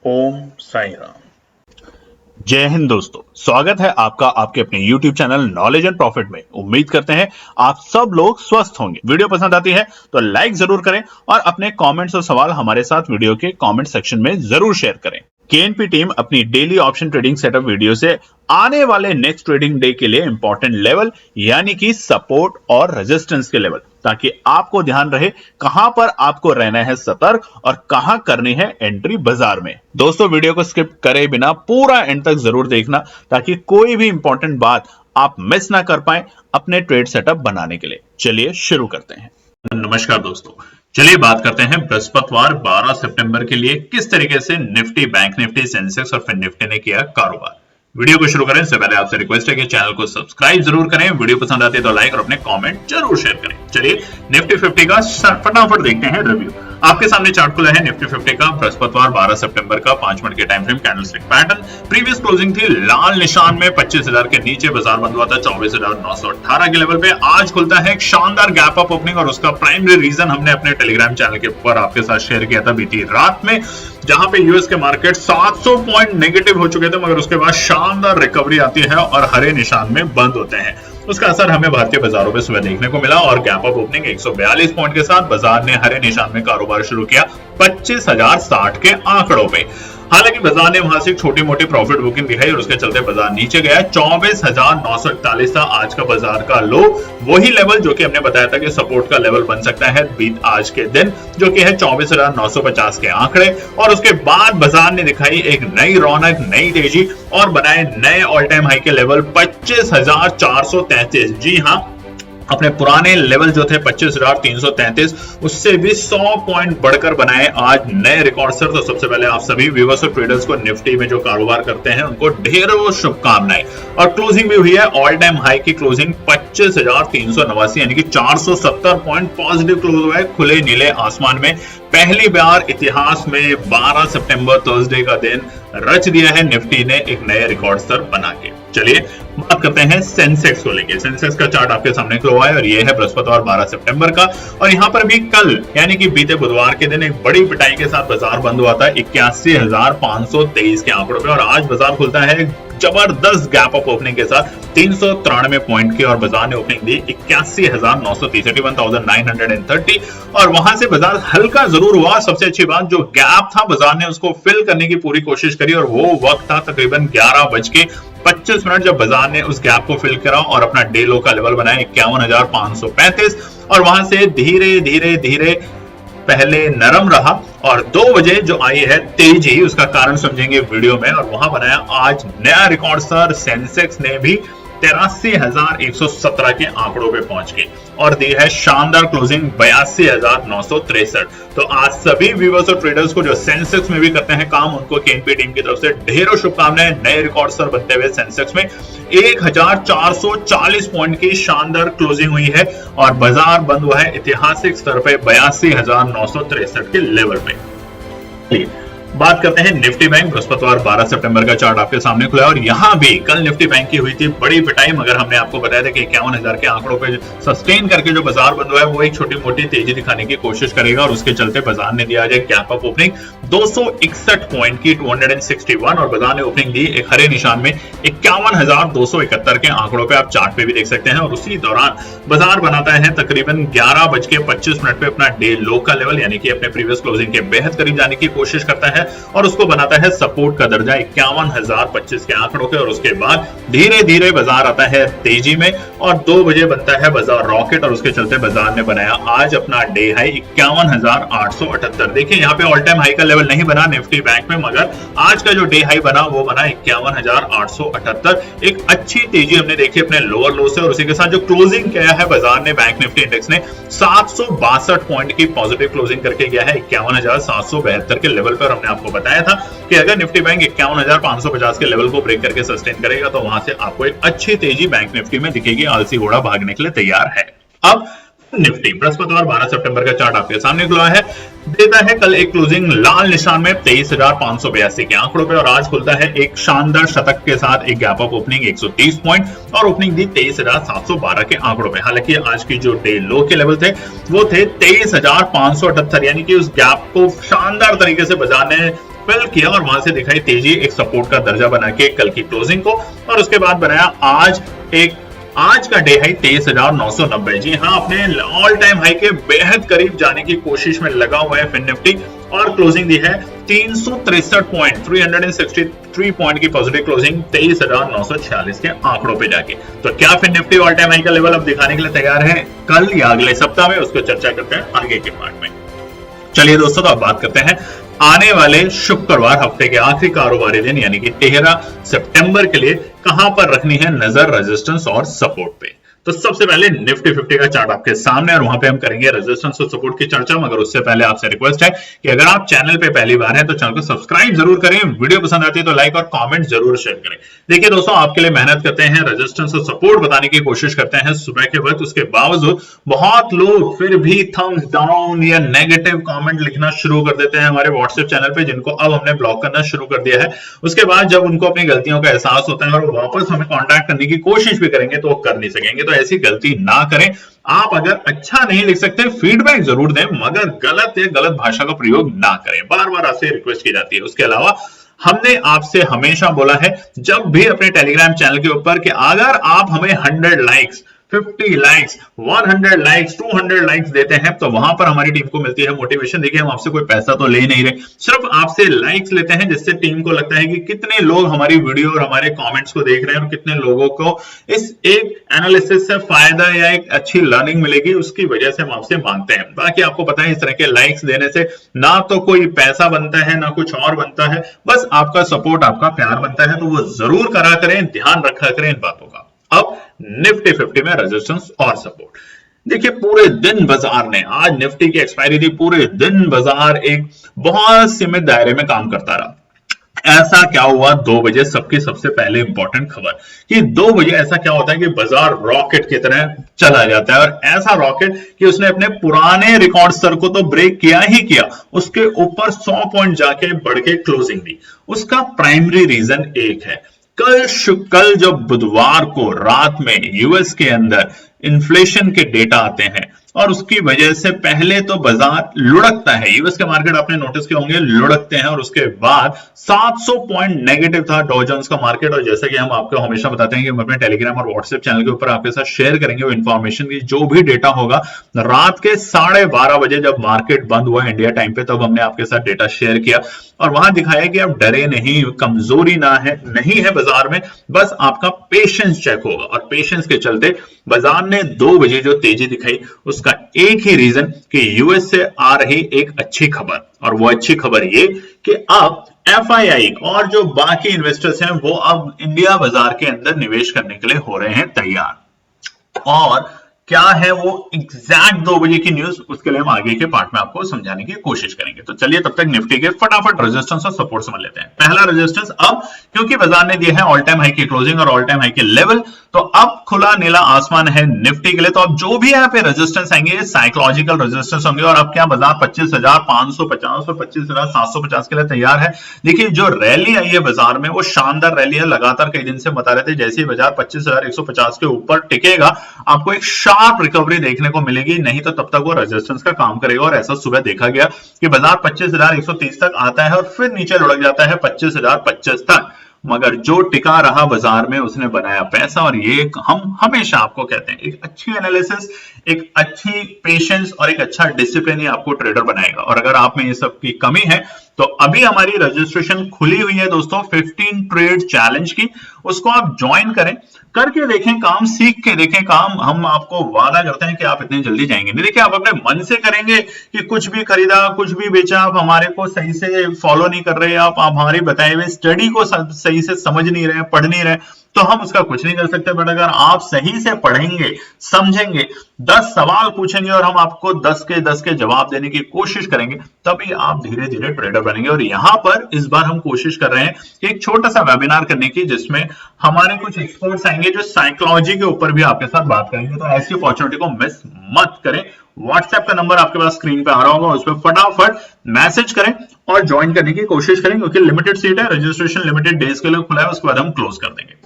ओम साई राम। जय हिंद दोस्तों, स्वागत है आपका आपके अपने YouTube channel knowledge and profit में। उम्मीद करते हैं आप सब लोग स्वस्थ होंगे। वीडियो पसंद आती है तो लाइक जरूर करें और अपने कमेंट्स और सवाल हमारे साथ वीडियो के कमेंट सेक्शन में जरूर शेयर करें। केएनपी टीम अपनी daily option trading setup video से आने वाले नेक्स्ट ट्रेडिंग डे के लिए इंपॉर्टेंट लेवल यानी कि सपोर्ट और रेजिस्टेंस के लेवल, ताकि आपको ध्यान रहे कहां पर आपको रहना है सतर्क और कहां करनी है एंट्री बाजार में। दोस्तों, वीडियो को स्किप करे बिना पूरा एंड तक जरूर देखना ताकि कोई भी इंपॉर्टेंट बात आप मिस ना कर पाए अपने ट्रेड सेटअप बनाने के लिए। चलिए शुरू करते हैं। नमस्कार दोस्तों, चलिए बात करते हैं बृहस्पतिवार 12 सितंबर के लिए किस तरीके से निफ्टी, बैंक निफ्टी, सेंसेक्स और फिर निफ्टी ने किया कारोबार। वीडियो को शुरू करें इससे पहले आपसे रिक्वेस्ट है कि चैनल को सब्सक्राइब जरूर करें, वीडियो पसंद आती है तो लाइक और अपने कमेंट जरूर शेयर करें। चलिए निफ्टी 50 का फटाफट देखते हैं रिव्यू। आपके सामने चार्ट खुला है निफ्टी 50 का बृहस्पतिवार 12 सितंबर का 5 मिनट के time frame candlestick pattern. Previous closing थी लाल निशान में 25,000 के नीचे, बाजार बंद हुआ था 24,918 के लेवल पे। आज खुलता है एक शानदार गैप अप ओपनिंग और उसका प्राइमरी रीजन हमने अपने टेलीग्राम चैनल के ऊपर आपके साथ शेयर किया था बीती रात में, जहां पे यूएस के मार्केट 700 पॉइंट नेगेटिव हो चुके थे, मगर उसके बाद शानदार रिकवरी आती है और हरे निशान में बंद होते हैं। उसका असर हमें भारतीय बाजारों में सुबह देखने को मिला और गैप अप ओपनिंग 142 पॉइंट के साथ बाजार ने हरे निशान में कारोबार शुरू किया 25,060 के आंकड़ों पे। हालांकि बाजार ने वहां से एक छोटी मोटी प्रॉफिट बुकिंग दिखाई और उसके चलते बाजार नीचे गया। 24,941 था आज का बाजार का लो, वही लेवल जो कि हमने बताया था कि सपोर्ट का लेवल बन सकता है बीत आज के दिन, जो कि है 24,950 के आंकड़े। और उसके बाद बाजार ने दिखाई एक नई रौनक, नई तेजी और बनाए नए ऑल टाइम हाई के लेवल 25,433। जी हाँ, अपने पुराने लेवल जो थे 25,333 उससे भी 100 पॉइंट बढ़कर बनाए आज नए रिकॉर्ड सर। तो सबसे पहले आप सभी व्यूअर्स और ट्रेडर्स को निफ्टी में जो कारोबार करते हैं उनको ढेरों शुभकामनाएं। और क्लोजिंग भी हुई है ऑल टाइम हाई की क्लोजिंग 25,389 यानी कि 470 पॉइंट पॉजिटिव क्लोज हुआ है खुले नीले आसमान में। पहली बार इतिहास में 12 सितंबर थर्सडे का दिन रच दिया है निफ्टी ने एक नए रिकॉर्ड स्तर बना के। चलिए बात करते हैं सेंसेक्स को लेके। सेंसेक्स का चार्ट आपके सामने खुला है और ये है बृहस्पतिवार 12 सितंबर का। और यहाँ पर भी कल यानी कि बीते बुधवार के दिन एक बड़ी पिटाई के साथ बाजार बंद हुआ था 81,523 के आंकड़ों पे। और आज बाजार खुलता है जबरदस्त गैप अप ओपनिंग के साथ 393 पॉइंट की और बाजार ने ओपनिंग दी 81,930 81,930 और वहां से बाजार हल्का जरूर हुआ। सबसे अच्छी बात, जो गैप था बाजार ने उसको फिल करने की पूरी कोशिश करी और वो वक्त था तकरीबन 11:25 जब बाजार ने उस गैप को फिल करा और अपना डे लो का लेवल बनाया 51,535 और वहां से धीरे धीरे धीरे पहले नरम रहा और 2 बजे जो आई है तेजी, उसका कारण समझेंगे वीडियो में। और वहां बनाया आज नया रिकॉर्ड सर। सेंसेक्स ने भी 83,117 के आंकड़ों पे पहुंच गई और दी है शानदार क्लोजिंग 82,963। तो आज सभी व्यूअर्स और ट्रेडर्स को जो सेंसेक्स में भी करते हैं काम, उनको केएनपी टीम की तरफ से ढेरों शुभकामनाएं। नए रिकॉर्ड स्तर बनते हुए सेंसेक्स में 1,440 पॉइंट की शानदार क्लोजिंग हुई है और बाजार बंद हुआ है ऐतिहासिक स्तर पे 82,963 के लेवल पे। बात करते हैं निफ्टी बैंक। बृहस्पतिवार 12 सितंबर का चार्ट आपके सामने खुला है और यहां भी कल निफ्टी बैंक की हुई थी बड़ी पिटाई, मगर हमने आपको बताया था कि 51,000 के आंकड़ों पे सस्टेन करके जो बाजार बंद हुआ है वो एक छोटी मोटी तेजी दिखाने की कोशिश करेगा और उसके चलते बाजार ने दिया आज गैप अप ओपनिंग 261 पॉइंट की 261 और बाजार ने ओपनिंग दी एक हरे निशान में 51,271 के आंकड़ों पे। आप चार्ट पे भी देख सकते हैं। और उसी दौरान बाजार बनाता है तकरीबन 11:25 पे अपना डे लो का लेवल यानी कि अपने प्रीवियस क्लोजिंग के बेहद करीब जाने की कोशिश करता है और उसको बनाता है सपोर्ट का दर्जा 51,025 के आंकड़ों के। और उसके बाद धीरे धीरे बाजार आता है तेजी में और 2 बजे बनता है बाजार रॉकेट और उसके चलते बाजार ने बनाया आज अपना डे हाई 51,878। देखिए यहाँ पे ऑल टाइम हाई का लेवल नहीं बना निफ्टी बैंक में, मगर आज का जो डे हाई बना वो बना 51,878। एक अच्छी तेजी हमने देखी अपने लोअर लो से और उसी के साथ जो क्लोजिंग किया है बाजार ने बैंक निफ्टी इंडेक्स ने 762 पॉइंट की पॉजिटिव क्लोजिंग करके गया है 51,772 के लेवल पर। हमने आपको बताया था कि अगर निफ्टी बैंक 51,550 के लेवल को ब्रेक करके सस्टेन करेगा तो वहां से आपको एक अच्छी तेजी बैंक निफ्टी में दिखेगी। आलसी घोड़ा भागने के लिए तैयार है। अब निफ्टी बृहस्पतिवार 12 सितंबर का चार्ट आपके सामने खुला है, देता है कल एक क्लोजिंग लाल निशान में 23,582 के आंकड़ों पे और आज खुलता है एक शानदार शतक के साथ एक गैप अप ओपनिंग 130 पॉइंट और ओपनिंग दी 23,712 के आंकड़ों पे। हालांकि आज की जो डे लो के लेवल थे वो थे 23,578 यानी कि उस गैप को शानदार तरीके से बाजार ने फिल किया और वहां से दिखाई तेजी एक सपोर्ट का दर्जा बना के कल की क्लोजिंग को, और उसके बाद बनाया आज का डे हाई 23,990। जी हाँ, अपने ऑल टाइम हाई के बेहद करीब जाने की कोशिश में लगा हुआ है फिन निफ्टी, और क्लोजिंग दी है 363 पॉइंट 363 पॉइंट की पॉजिटिव क्लोजिंग 23,946 के आंकड़ों पे जाके। तो क्या Fin Nifty all time high का लेवल अब दिखाने के लिए तैयार है कल या अगले सप्ताह में, उसको चर्चा करते हैं आगे के पार्ट में। चलिए दोस्तों, तो अब बात करते हैं आने वाले शुक्रवार हफ्ते के आखिरी कारोबारी दिन यानी कि 13 सितंबर के लिए कहां पर रखनी है नजर रेजिस्टेंस और सपोर्ट पे। तो सबसे पहले निफ्टी 50 का चार्ट आपके सामने, और वहां पे हम करेंगे रेजिस्टेंस और सपोर्ट की चर्चा। मगर उससे पहले आपसे रिक्वेस्ट है कि अगर आप चैनल पे पहली बार हैं तो चैनल को सब्सक्राइब जरूर करें, वीडियो पसंद आती है तो लाइक और कमेंट जरूर शेयर करें। देखिए दोस्तों, आपके लिए मेहनत करते हैं, रेजिस्टेंस और सपोर्ट बताने की कोशिश करते हैं सुबह के वक्त, उसके बावजूद बहुत लोग फिर भी थम्स डाउन या नेगेटिव कमेंट लिखना शुरू कर देते हैं हमारे व्हाट्सएप चैनल पे, जिनको अब हमने ब्लॉक करना शुरू कर दिया है। उसके बाद जब उनको अपनी गलतियों का एहसास होता है और वापस हमें कॉन्टैक्ट करने की कोशिश भी करेंगे तो वो कर नहीं सकेंगे। तो ऐसी गलती ना करें। आप अगर अच्छा नहीं लिख सकते फीडबैक जरूर दें, मगर गलत या गलत भाषा का प्रयोग ना करें, बार बार आपसे रिक्वेस्ट की जाती है। उसके अलावा हमने आपसे हमेशा बोला है जब भी अपने टेलीग्राम चैनल के ऊपर कि अगर आप हमें 100 लाइक्स, 50 लाइक्स, 100 लाइक्स, 200 लाइक्स देते हैं तो वहां पर हमारी टीम को मिलती है मोटिवेशन। देखिए, हम आपसे कोई पैसा तो ले नहीं रहे, सिर्फ आपसे लाइक्स लेते हैं, जिससे टीम को लगता है कि कितने लोग हमारी वीडियो और हमारे कमेंट्स को देख रहे हैं और कितने लोगों को इस एक एनालिसिस से फायदा या एक अच्छी लर्निंग मिलेगी, उसकी वजह से हम आपसे मांगते हैं। बाकी आपको पता है इस तरह के लाइक्स देने से ना तो कोई पैसा बनता है ना कुछ और बनता है, बस आपका सपोर्ट, आपका प्यार बनता है। तो वो जरूर करा करें, ध्यान रखा करें इन बातों का। अब निफ्टी 50 में रेजिस्टेंस और सपोर्ट। देखिए, पूरे दिन बाजार ने, आज निफ्टी की एक्सपायरी थी, पूरे दिन बाजार एक बहुत सीमित दायरे में काम करता रहा। ऐसा क्या हुआ 2 बजे, सबकी सबसे पहले इंपॉर्टेंट खबर कि 2 बजे ऐसा क्या होता है कि बाजार रॉकेट की तरह चला जाता है, और ऐसा रॉकेट कि उसने अपने पुराने रिकॉर्ड स्तर को तो ब्रेक किया ही किया, उसके ऊपर 100 पॉइंट जाके बढ़ के क्लोजिंग दी। उसका प्राइमरी रीजन एक है, कल जब बुधवार को रात में यूएस के अंदर इन्फ्लेशन के डेटा आते हैं और उसकी वजह से पहले तो बाजार लुढ़कता है, यूएस के मार्केट आपने नोटिस किए होंगे लुढ़कते हैं, और उसके बाद 700 पॉइंट नेगेटिव था डॉ जोन्स का मार्केट। और जैसा कि हम आपको हमेशा बताते हैं कि हम अपने टेलीग्राम और व्हाट्सएप चैनल के ऊपर आपके साथ शेयर करेंगे वो इन्फॉर्मेशन की, जो भी डेटा होगा रात के 12:30 बजे जब मार्केट बंद हुआ इंडिया टाइम पे, तब हमने आपके साथ डेटा शेयर किया और वहां दिखाया कि आप डरे नहीं, कमजोरी नहीं है बाजार में, बस आपका पेशेंस चेक होगा। और पेशेंस के चलते बाजार ने 2 बजे जो तेजी दिखाई, उसका एक ही रीजन कि यूएस से आ रही एक अच्छी खबर, और वो अच्छी खबर ये कि अब एफआईआई और जो बाकी इन्वेस्टर्स हैं वो अब इंडिया बाजार के अंदर निवेश करने के लिए हो रहे हैं तैयार। और क्या है वो एग्जैक्ट 2 बजे की न्यूज, उसके लिए हम आगे के पार्ट में आपको समझाने की कोशिश करेंगे। तो चलिए तब तक निफ्टी के फटाफट रेजिस्टेंस और सपोर्ट समझ लेते हैं। पहला रेजिस्टेंस, अब क्योंकि बाजार ने दिया है ऑल टाइम हाई की क्लोजिंग और ऑल टाइम हाई के लेवल, तो अब खुला नीला आसमान है निफ्टी के लिए। तो अब जो भी यहाँ पे रेजिस्टेंस आएंगे साइकोलॉजिकल रेजिस्टेंस होंगे, और अब क्या बाजार 25,550 और 25,750 के लिए तैयार है। देखिए, जो रैली आई है बाजार में वो शानदार रैली है, लगातार कई दिन से बता रहे थे जैसे ही बाजार 25,150 के ऊपर टिकेगा आपको एक शार्प रिकवरी देखने को मिलेगी, नहीं तो तब तक वो रेजिस्टेंस का काम करेगा। और ऐसा सुबह देखा गया कि बाजार 25,130 तक आता है और फिर नीचे लुढ़क जाता है 25,025 तक, मगर जो टिका रहा बाजार में उसने बनाया पैसा। और ये हम हमेशा आपको कहते हैं, एक अच्छी एनालिसिस, एक अच्छी पेशेंस और एक अच्छा डिसिप्लिन ही आपको ट्रेडर बनाएगा। और अगर आप में ये सब की कमी है तो अभी हमारी रजिस्ट्रेशन खुली हुई है दोस्तों 15 ट्रेड चैलेंज की, उसको आप ज्वाइन करें, करके देखें काम, सीख के देखें काम। हम आपको वादा करते हैं कि आप इतनी जल्दी जाएंगे नहीं। देखिए, आप अपने मन से करेंगे कि कुछ भी खरीदा कुछ भी बेचा, आप हमारे को सही से फॉलो नहीं कर रहे, आप हमारी बताए हुए स्टडी को सही से समझ नहीं रहे, पढ़ नहीं रहे, तो हम उसका कुछ नहीं कर सकते। बट अगर आप सही से पढ़ेंगे, समझेंगे, 10 सवाल पूछेंगे और हम आपको 10 के जवाब देने की कोशिश करेंगे, तभी आप धीरे धीरे ट्रेडर बनेंगे। और यहां पर इस बार हम कोशिश कर रहे हैं कि एक छोटा सा वेबिनार करने की, जिसमें हमारे कुछ एक्सपर्ट्स आएंगे जो साइकोलॉजी के ऊपर भी आपके साथ बात करेंगे। तो ऐसी अपॉर्चुनिटी को मिस मत करें। व्हाट्सएप का नंबर आपके पास स्क्रीन पे आ रहा होगा, उस पर फटाफट मैसेज करें और ज्वाइन करने की कोशिश करें, क्योंकि लिमिटेड सीट है, रजिस्ट्रेशन लिमिटेड डेज के लिए खुला है, उसके बाद हम क्लोज कर देंगे।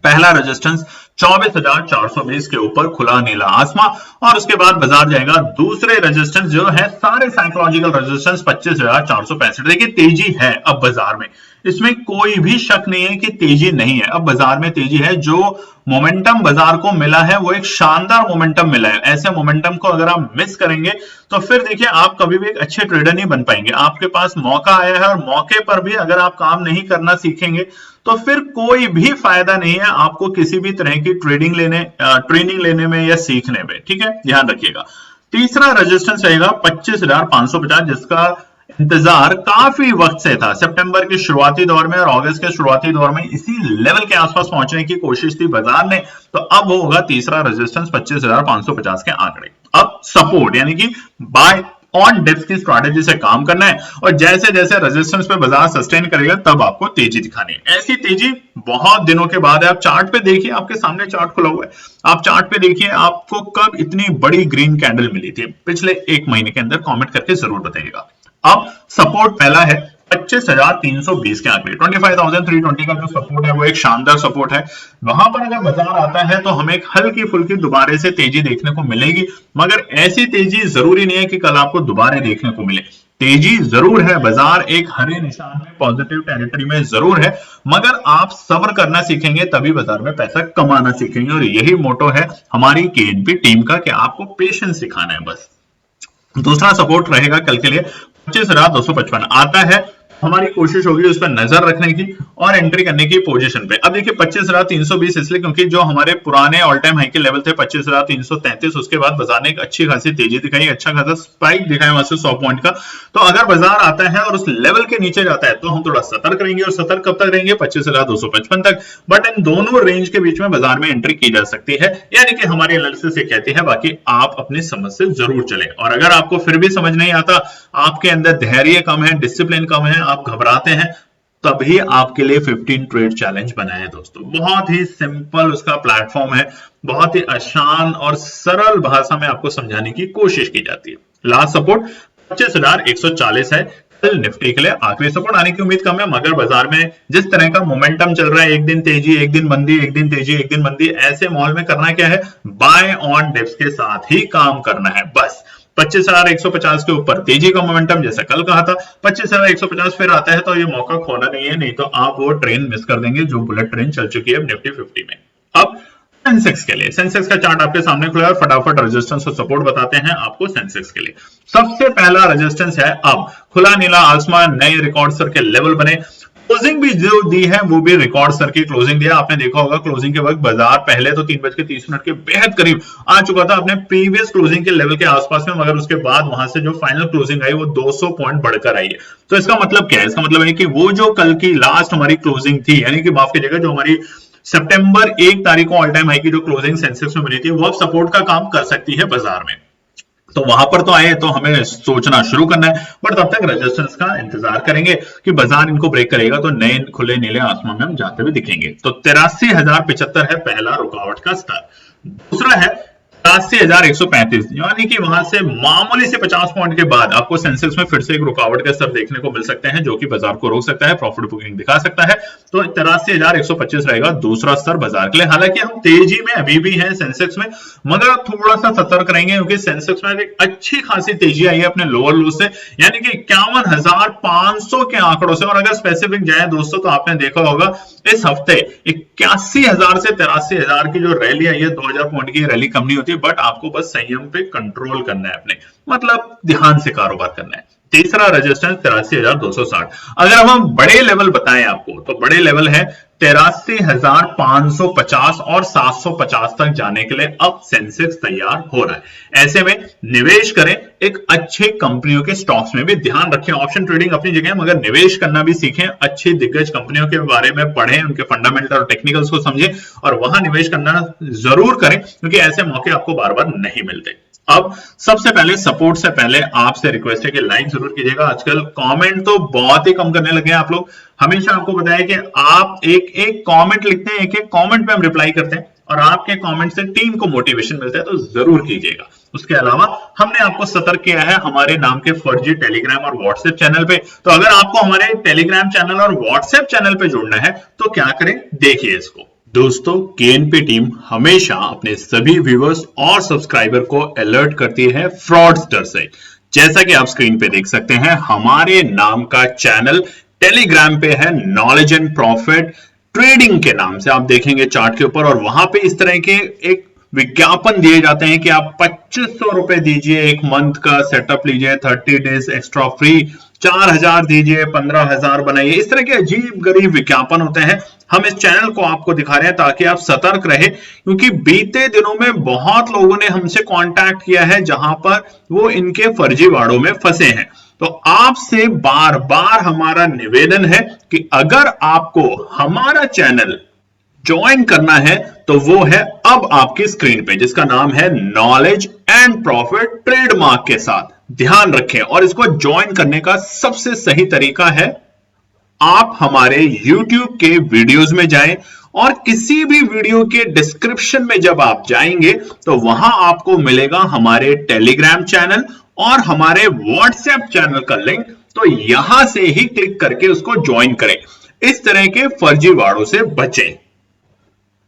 पहला रेजिस्टेंस 24,420 के ऊपर खुला नीला आसमां। और उसके बाद बाजार जाएगा दूसरे रेजिस्टेंस जो है सारे साइकोलॉजिकल रेजिस्टेंस 25,465। देखिए तेजी है अब बाजार में, इसमें कोई भी शक नहीं है कि तेजी नहीं है, अब बाजार में तेजी है। जो मोमेंटम बाजार को मिला है वो एक शानदार मोमेंटम मिला है। ऐसे मोमेंटम को अगर आप मिस करेंगे तो फिर देखिए आप कभी भी एक अच्छे ट्रेडर नहीं बन पाएंगे। आपके पास मौका आया है और मौके पर भी अगर आप काम नहीं करना सीखेंगे तो फिर कोई भी फायदा नहीं है आपको किसी भी तरह की ट्रेनिंग लेने में या सीखने में। ठीक है, ध्यान रखिएगा। तीसरा रेजिस्टेंस रहेगा 25,550, जिसका इंतजार काफी वक्त से था। सितंबर के शुरुआती दौर में और अगस्त के शुरुआती दौर में इसी लेवल के आसपास पहुंचने की कोशिश थी बाजार ने। तो अब होगा तीसरा रेजिस्टेंस 25,550 के आंकड़े। अब सपोर्ट यानी कि बाय ऑन डिप्स की स्ट्रैटेजी से काम करना है और जैसे जैसे रेजिस्टेंस पे बाजार सस्टेन करेगा तब आपको तेजी दिखानी है। ऐसी तेजी बहुत दिनों के बाद है। आप चार्ट पे देखिए, आपके सामने चार्ट खुला हुआ है, आप चार्ट पे देखिए आपको कब इतनी बड़ी ग्रीन कैंडल मिली थी पिछले एक महीने के अंदर, कमेंट करके जरूर बताइएगा। अब सपोर्ट पहला है 25,320 के आंकड़े। 25,320 का जो सपोर्ट है वो एक शानदार सपोर्ट है। वहां पर अगर बाजार आता है तो हमें एक हल्की फुल्की दोबारा से तेजी देखने को मिलेगी, मगर ऐसी तेजी जरूरी नहीं है कि कल आपको दोबारा देखने को मिले। तेजी जरूर है, बाजार एक हरे निशान में पॉजिटिव टेरिटरी में जरूर है, मगर आप सब्र करना सीखेंगे तभी बाजार में पैसा कमाना सीखेंगे। और यही मोटो है हमारी केएनपी टीम का कि आपको पेशेंस सिखाना है बस। दूसरा सपोर्ट रहेगा कल के लिए 25,255 आता है, हमारी कोशिश होगी उस पर नजर रखने की और एंट्री करने की पोजीशन पे। अब देखिए 25,320 इसलिए क्योंकि जो हमारे पुराने ऑल टाइम हाई के लेवल थे 25,333, उसके बाद बाजार ने एक अच्छी खासी तेजी दिखाई, अच्छा खासा स्पाइक दिखाया वहां से 100 पॉइंट का। तो अगर बाजार आता है और उस लेवल के नीचे जाता है तो हम थोड़ा सतर्क रहेंगे, और सतर्क कब तक रहेंगे 25,255 तक। बट इन दोनों रेंज के बीच में बाजार में एंट्री की जा सकती है, यानी कि हमारी एनालिसिस ये कहती है। बाकी आप अपनी समझ से जरूर चलें, और अगर आपको फिर भी समझ नहीं आता, आपके अंदर धैर्य कम है, डिसिप्लिन कम है, आप घबराते हैं, तभी आपके लिए 15 ट्रेड चैलेंज बनाया है दोस्तों। बहुत ही सिंपल उसका प्लेटफॉर्म है, बहुत ही आसान और सरल भाषा में आपको समझाने की कोशिश की जाती है। लास्ट सपोर्ट 25,140 है। कल निफ्टी के लिए आखिरी सपोर्ट आने की उम्मीद कम है, मगर बाजार में जिस तरह का मोमेंटम चल रहा है, एक दिन तेजी एक दिन मंदी, एक दिन तेजी एक दिन मंदी, ऐसे माहौल में करना क्या है, बाय ऑन डिप्स के साथ ही काम करना है बस। 25,150 के ऊपर तेजी का मोमेंटम, जैसा कल कहा था 25,150 फिर आता है तो ये मौका खोना नहीं है, नहीं तो आप वो ट्रेन मिस कर देंगे जो बुलेट ट्रेन चल चुकी है निफ्टी 50 में। अब सेंसेक्स के लिए, सेंसेक्स का चार्ट आपके सामने खुला है और फटाफट रेजिस्टेंस और सपोर्ट बताते हैं आपको। सेंसेक्स के लिए सबसे पहला रेजिस्टेंस है अब खुला नीला आसमान, नए रिकॉर्ड स्तर के लेवल बने। क्लोजिंग भी जो दी है वो भी रिकॉर्ड स्तर की क्लोजिंग दिया। आपने देखा होगा क्लोजिंग के वक्त बाजार पहले तो 3:30 के बेहद करीब आ चुका था अपने प्रीवियस क्लोजिंग के लेवल के आसपास में, मगर उसके बाद वहां से जो फाइनल क्लोजिंग आई वो 200 पॉइंट बढ़कर आई है। तो इसका मतलब क्या है, इसका मतलब है कि वो जो कल की लास्ट हमारी क्लोजिंग थी, यानी कि माफ कीजिएगा जो हमारी सितंबर 1 तारीख को ऑल टाइम हाई की जो क्लोजिंग सेंसेक्स में मिली थी, वो अब सपोर्ट का काम कर सकती है बाजार में। तो वहां पर तो आए तो हमें सोचना शुरू करना है, बट तब तक रेजिस्टेंस का इंतजार करेंगे कि बाजार इनको ब्रेक करेगा तो नए खुले नीले आसमान में हम जाते हुए दिखेंगे। तो 83,075 है पहला रुकावट का स्तर। दूसरा है 83,135, यानी कि वहां से मामूली से 50 पॉइंट के बाद आपको सेंसेक्स में फिर से एक रुकावट का स्तर देखने को मिल सकते हैं, जो कि बाजार को रोक सकता है, प्रॉफिट बुकिंग दिखा सकता है। तो 83,125 रहेगा दूसरा स्तर बाजार के लिए। हालांकि हम तेजी में अभी भी हैं सेंसेक्स में, मगर आप थोड़ा सा सतर्क रहेंगे क्योंकि सेंसेक्स में एक अच्छी खासी तेजी आई है अपने लोअर लो से, यानी कि 51,500 के आंकड़ों से। और अगर स्पेसिफिक जाए दोस्तों तो आपने देखा होगा इस हफ्ते 81,000 से 83,000 की जो रैली आई है, 2,000 पॉइंट की रैली कम नहीं होती, बट आपको बस संयम पे कंट्रोल करना है अपने, मतलब ध्यान से कारोबार करना है। तीसरा रेजिस्टेंस 83,260। अगर हम बड़े लेवल बताएं आपको तो बड़े लेवल है 83,550 और 750 तक जाने के लिए अब सेंसेक्स तैयार हो रहा है। ऐसे में निवेश करें एक अच्छे कंपनियों के स्टॉक्स में भी, ध्यान रखें ऑप्शन ट्रेडिंग अपनी जगह मगर निवेश करना भी सीखें, अच्छी दिग्गज कंपनियों के बारे में पढ़ें, उनके फंडामेंटल और टेक्निकल्स को समझें और वहां निवेश करना जरूर करें क्योंकि ऐसे मौके आपको बार बार नहीं मिलते। अब सबसे पहले सपोर्ट से पहले आपसे रिक्वेस्ट है कि लाइक जरूर कीजिएगा। आजकल कमेंट तो बहुत ही कम करने लगे हैं आप लोग। हमेशा आपको बताया कि आप एक एक कमेंट लिखते हैं, एक एक कमेंट पे हम रिप्लाई करते हैं और आपके कमेंट से टीम को मोटिवेशन मिलता है, तो जरूर कीजिएगा। उसके अलावा हमने आपको सतर्क किया है हमारे नाम के फर्जी टेलीग्राम और व्हाट्सएप चैनल पे, तो अगर आपको हमारे टेलीग्राम चैनल और व्हाट्सएप चैनल पे जुड़ना है तो क्या करें, देखिए इसको। दोस्तों, केएनपी टीम हमेशा अपने सभी व्यूअर्स और सब्सक्राइबर को अलर्ट करती है फ्रॉडस्टर से। जैसा कि आप स्क्रीन पे देख सकते हैं, हमारे नाम का चैनल टेलीग्राम पे है, नॉलेज एंड प्रॉफिट ट्रेडिंग के नाम से आप देखेंगे चार्ट के ऊपर, और वहां पे इस तरह के एक विज्ञापन दिए जाते हैं कि आप 2500 रुपए दीजिए, एक मंथ का सेटअप लीजिए, 30 डेज एक्स्ट्रा फ्री, 4000 दीजिए, 15,000 बनाइए। इस तरह के अजीब गरीब विज्ञापन होते हैं। हम इस चैनल को आपको दिखा रहे हैं ताकि आप सतर्क रहे, क्योंकि बीते दिनों में बहुत लोगों ने हमसे कांटेक्ट किया है जहां पर वो इनके फर्जीवाड़ों में फंसे हैं। तो आपसे बार बार हमारा निवेदन है कि अगर आपको हमारा चैनल ज्वाइन करना है तो वो है अब आपकी स्क्रीन पे, जिसका नाम है नॉलेज एंड प्रॉफिट ट्रेडमार्क के साथ। ध्यान रखें, और इसको ज्वाइन करने का सबसे सही तरीका है आप हमारे YouTube के वीडियोस में जाएं, और किसी भी वीडियो के डिस्क्रिप्शन में जब आप जाएंगे तो वहां आपको मिलेगा हमारे टेलीग्राम चैनल और हमारे व्हाट्सएप चैनल का लिंक। तो यहां से ही क्लिक करके उसको ज्वाइन करें। इस तरह के फर्जीवाड़ों से बचें।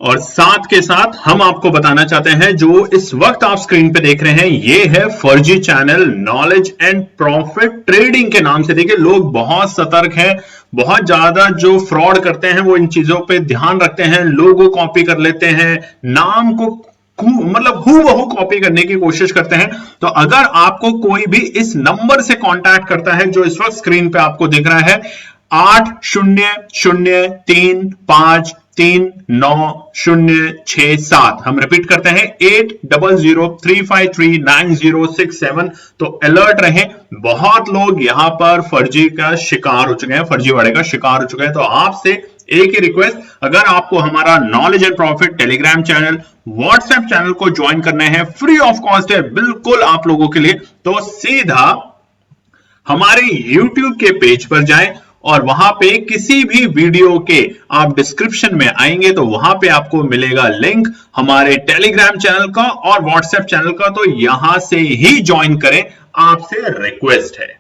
और साथ के साथ हम आपको बताना चाहते हैं, जो इस वक्त आप स्क्रीन पे देख रहे हैं, ये है फर्जी channel knowledge and profit trading के नाम से। देखिए, लोग बहुत सतर्क हैं, बहुत ज्यादा जो फ्रॉड करते हैं वो इन चीजों पे ध्यान रखते हैं, लोगो कॉपी कर लेते हैं, नाम को मतलब हूबहू कॉपी करने की कोशिश करते हैं। तो अगर आपको कोई भी इस नंबर से कांटेक्ट करता है जो इस वक्त स्क्रीन पे आपको दिख रहा है, 8003539067, हम रिपीट करते हैं 8003539067। तो अलर्ट रहें, बहुत लोग यहां पर फर्जी का शिकार हो चुके हैं, फर्जीवाड़े का शिकार हो चुके हैं। तो आपसे एक ही रिक्वेस्ट, अगर आपको हमारा knowledge and profit Telegram channel, WhatsApp channel को ज्वाइन करना है, फ्री ऑफ कॉस्ट है बिल्कुल आप लोगों के लिए, तो सीधा हमारे YouTube के पेज पर जाएं और वहां पे किसी भी वीडियो के आप डिस्क्रिप्शन में आएंगे तो वहां पे आपको मिलेगा लिंक हमारे टेलीग्राम चैनल का और व्हाट्सएप चैनल का। तो यहां से ही ज्वाइन करें, आपसे रिक्वेस्ट है।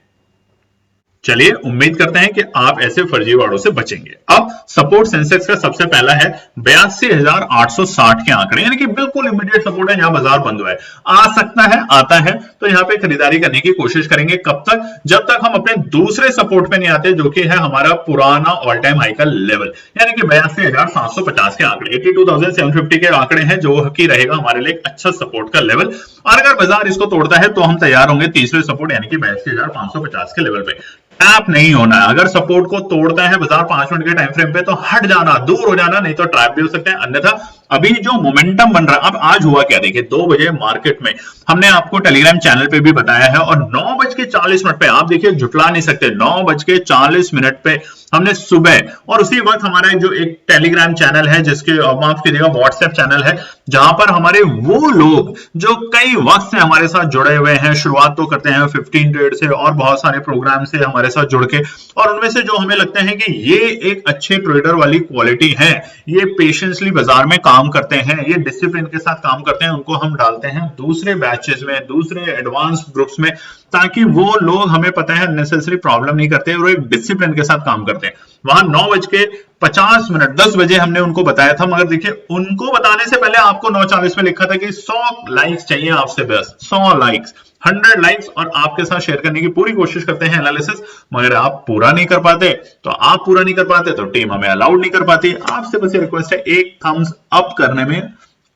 चलिए, उम्मीद करते हैं कि आप ऐसे फर्जीवाड़ों से बचेंगे। अब सपोर्ट सेंसेक्स का सबसे पहला है 82,860 के आंकड़े, यानी कि बिल्कुल इमीडिएट सपोर्ट है, यहां बाजार बंद हुआ है, आ सकता है, आता है तो यहां पे खरीदारी करने की कोशिश करेंगे। कब तक? जब तक हम अपने दूसरे सपोर्ट पे नहीं आते, जो कि है हमारा पुराना ऑल टाइम हाई का लेवल, यानी कि 82,750 के आंकड़े, 82,750 के आंकड़े हैं, जो कि रहेगा हमारे लिए एक अच्छा सपोर्ट का लेवल। और अगर बाजार इसको तोड़ता है तो हम तैयार होंगे तीसरे सपोर्ट यानी कि 82,550 के लेवल पे। ट्रैप नहीं होना है, अगर सपोर्ट को तोड़ता है बाजार 5 मिनट के टाइम फ्रेम पे तो हट जाना, दूर हो जाना, नहीं तो ट्रैप भी हो सकते हैं। अन्यथा अभी जो मोमेंटम बन रहा है, अब आज हुआ क्या, देखिए 2 बजे मार्केट में हमने आपको टेलीग्राम चैनल पे भी बताया है, और 9:40 पे आप देखिए, झुटला नहीं सकते, 9:40 पे हमने सुबह, और उसी वक्त हमारा जो एक टेलीग्राम चैनल है, जिसके माफ कीजिएगा व्हाट्सएप चैनल है, जहां पर हमारे वो लोग जो कई वक्त से हमारे साथ जुड़े हुए हैं, शुरुआत तो करते हैं 15 ट्रेड से और बहुत सारे प्रोग्राम से हमारे साथ जुड़ के, और उनमें से जो हमें लगता है कि ये एक अच्छे ट्रेडर वाली क्वालिटी है, ये पेशेंसली बाजार में काम करते हैं, ये डिसिप्लिन के साथ काम करते हैं, उनको हम डालते हैं दूसरे बैचेस में, दूसरे एडवांस ग्रुप्स में, ताकि वो लोग, हमें पता है, नेसेसरी प्रॉब्लम नहीं करते और एक डिसिप्लिन के साथ काम करते हैं। वहां 9:50 10 बजे हमने उनको बताया था, मगर देखिए उनको बताने से पहले आपको 9:40 में लिखा था कि 100 लाइक्स चाहिए आपसे, बस 100 लाइक्स, 100 लाइक्स, और आपके साथ शेयर करने की पूरी कोशिश करते हैं एनालिसिस, मगर आप पूरा नहीं कर पाते। तो आप पूरा नहीं कर पाते तो टीम हमें अलाउड नहीं कर पाती। आपसे बस ये रिक्वेस्ट है, एक थम्स अप करने में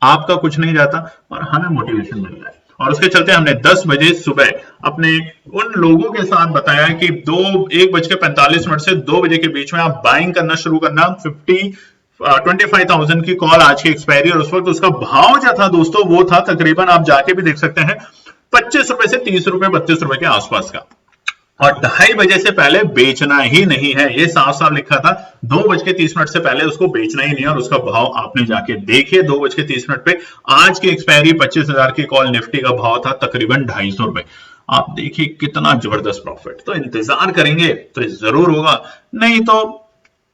आपका कुछ नहीं जाता और हमें मोटिवेशन मिलता है। और उसके चलते हमने 10 बजे सुबह अपने उन लोगों के साथ बताया कि 1:45 से 2 बजे के बीच में आप बाइंग करना शुरू करना। 25,000 की कॉल आज की एक्सपायरी, और उस वक्त उसका भाव जो था दोस्तों, वो था तकरीबन, आप जाके भी देख सकते हैं, 25 रुपए से 30 रुपए, 32 रुपए के आसपास का। और 2:30 बजे से पहले बेचना ही नहीं है, ये साफ साफ लिखा था। 2:30 से पहले उसको बेचना ही नहीं है, और उसका भाव आपने जाके देखिए 2:30 पे। आज की एक्सपायरी 25,000 की कॉल निफ्टी का भाव था तकरीबन 250 रुपए। आप देखिए कितना जबरदस्त प्रॉफिट। तो इंतजार करेंगे तो जरूर होगा, नहीं तो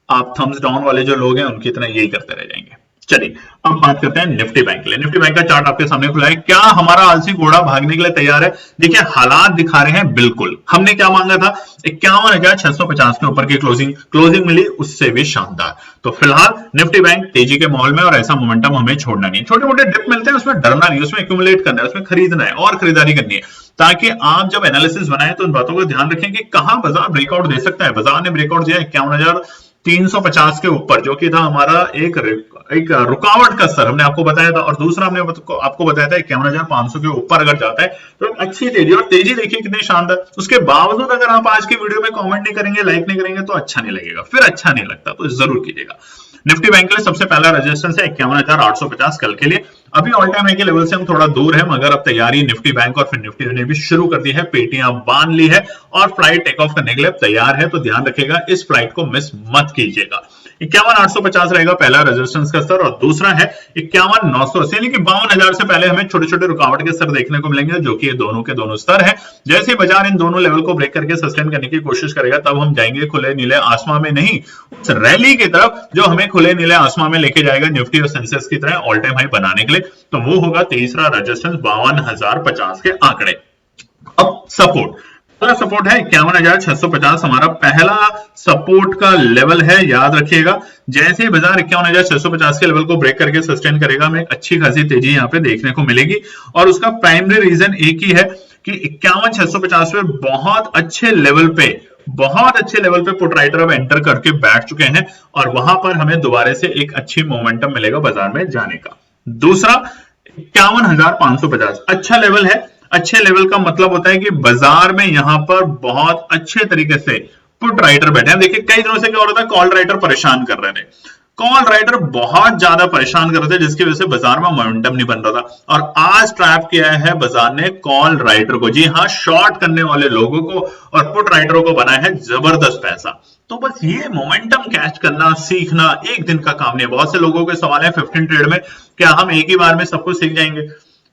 आप थम्स डाउन वाले जो लोग हैं उनकी तरह यही करते रह जाएंगे। चलिए अब बात करते हैं निफ्टी बैंक के लिए। निफ्टी बैंक का चार्ट आपके सामने खुला है। क्या हमारा आलसी घोड़ा भागने के लिए तैयार है? देखिए हालात दिखा रहे हैं बिल्कुल। हमने क्या मांगा था? 51,650 के ऊपर की क्लोजिंग मिली, उससे भी शानदार। तो फिलहाल निफ्टी बैंक तेजी के माहौल में और ऐसा मोमेंटम हमें छोड़ना नहीं है। छोटे मोटे डिप मिलते हैं उसमें डरना नहीं, उसमें एक्यूमुलेट करना है, उसमें खरीदना है और खरीदारी करनी है, ताकि आप जब एनालिसिस बनाए तो उन बातों को ध्यान रखें कि कहां बाजार ब्रेकआउट दे सकता है। बाजार ने ब्रेकआउट दिया 51,350 के ऊपर, जो कि था हमारा एक रुकावट का स्तर, हमने आपको बताया था। और दूसरा हमने आपको बताया था 51,500 के ऊपर अगर जाता है तो अच्छी तेजी, और तेजी देखिए कितनी शानदार। उसके बावजूद अगर आप आज की वीडियो में कमेंट नहीं करेंगे, लाइक नहीं करेंगे तो अच्छा नहीं लगेगा, फिर अच्छा नहीं लगता, तो जरूर कीजिएगा। निफ्टी बैंक के लिए सबसे पहला रेजिस्टेंस है 51,850 कल के लिए। अभी ऑल टाइम हाई के लेवल से हम थोड़ा दूर है, मगर अब तैयारी निफ्टी बैंक और फिर निफ्टी ने भी शुरू कर दी है, पेटियां बांध ली है और फ्लाइट टेक ऑफ करने के लिए तैयार है। तो ध्यान रखिएगा, इस फ्लाइट को मिस मत कीजिएगा। 51,850 रहेगा पहला रेजिस्टेंस का स्तर, और दूसरा है 51,980, यानी कि 52,000 से पहले हमें छोटे छोटे रुकावट के स्तर देखने को मिलेंगे, जो कि ये दोनों के दोनों स्तर है। जैसे बाजार इन दोनों लेवल को ब्रेक करके सस्टेन करने की कोशिश करेगा, तब हम जाएंगे खुले नीले आसमान में, नहीं उस रैली की तरफ जो हमें खुले नीले आसमान में लेके जाएगा निफ्टी और सेंसेक्स की तरह ऑल टाइम हाई बनाने के लिए। तो वो होगा तीसरा रेजिस्टेंस 52,050 के आंकड़े। अब सपोर्ट, पहला सपोर्ट है 51,650, हमारा पहला सपोर्ट का लेवल है, याद रखिएगा। जैसे बाजार 51,650 के लेवल को ब्रेक करके सस्टेन करेगा, हमें अच्छी खासी तेजी यहाँ पे देखने को मिलेगी। और उसका प्राइमरी रीजन एक ही है कि 51,650 पे बहुत अच्छे लेवल पे पुट राइटर अब एंटर करके बैठ चुके हैं, और वहां पर हमें दोबारा से एक अच्छी मोमेंटम मिलेगा बाजार में जाने का। दूसरा 51,550 अच्छा लेवल है। अच्छे लेवल का मतलब होता है कि बाजार में यहां पर बहुत अच्छे तरीके से पुट राइटर बैठे हैं। देखिए कई दिनों से क्या हो रहा था, कॉल राइटर परेशान कर रहे थे, कॉल राइटर बहुत ज्यादा परेशान कर रहे थे, जिसकी वजह से बाजार में मोमेंटम नहीं बन रहा था। और आज ट्रैप किया है बाजार ने कॉल राइटर को, जी हाँ, शॉर्ट करने वाले लोगों को और पुट राइटरों को बनाया है जबरदस्त पैसा। तो बस ये मोमेंटम कैच करना सीखना एक दिन का काम नहीं है। बहुत से लोगों के सवाल है 15 ट्रेड में, क्या हम एक ही बार में सब कुछ सीख जाएंगे?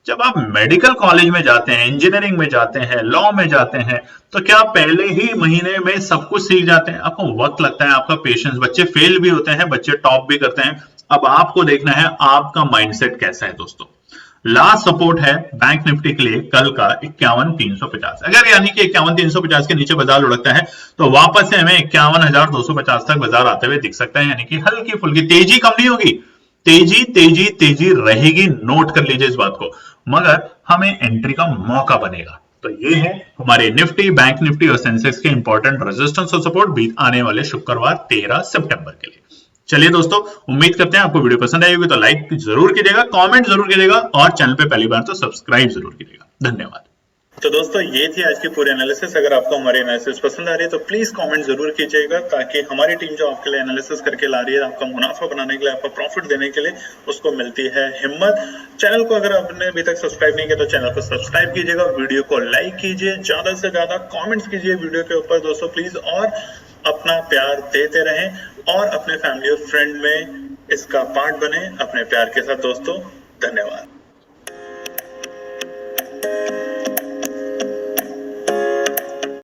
जब आप मेडिकल कॉलेज में जाते हैं, इंजीनियरिंग में जाते हैं, लॉ में जाते हैं, तो क्या पहले ही महीने में सब कुछ सीख जाते हैं? आपको वक्त लगता है, आपका पेशेंस, बच्चे फेल भी होते हैं, बच्चे टॉप भी करते हैं। अब आपको देखना है आपका माइंडसेट कैसा है दोस्तों। लास्ट सपोर्ट है बैंक निफ्टी के लिए कल का 51,350। अगर यानी कि 51,350 के नीचे बाजार लुढ़कता है तो वापस से हमें 51,250 तक बाजार आते हुए दिख सकता है, यानी कि हल्की फुल्की तेजी कम नहीं होगी, तेजी तेजी तेजी रहेगी, नोट कर लीजिए इस बात को, मगर हमें एंट्री का मौका बनेगा। तो ये है हमारे निफ्टी, बैंक निफ्टी और सेंसेक्स के इंपॉर्टेंट रेजिस्टेंस और सपोर्ट बीत आने वाले शुक्रवार 13 सितंबर के लिए। चलिए दोस्तों, उम्मीद करते हैं आपको वीडियो पसंद आई होगी, तो लाइक जरूर कीजिएगा, कमेंट जरूर कीजिएगा और चैनल पे पहली बार तो सब्सक्राइब जरूर कीजिएगा। धन्यवाद। तो दोस्तों ये थी आज की पूरी एनालिसिस। अगर आपको हमारी एनालिसिस पसंद आ रही है तो प्लीज कमेंट जरूर कीजिएगा, ताकि हमारी टीम जो आपके लिए एनालिसिस करके ला रही है, आपका मुनाफा बनाने के लिए, आपका प्रॉफिट देने के लिए, उसको मिलती है हिम्मत। चैनल को अगर आपने अभी तक सब्सक्राइब नहीं किया तो चैनल को सब्सक्राइब कीजिएगा, वीडियो को लाइक कीजिए, ज्यादा से ज्यादा कॉमेंट्स कीजिए वीडियो के ऊपर दोस्तों प्लीज, और अपना प्यार देते रहें और अपने फैमिली और फ्रेंड में इसका पार्ट बने अपने प्यार के साथ दोस्तों। धन्यवाद।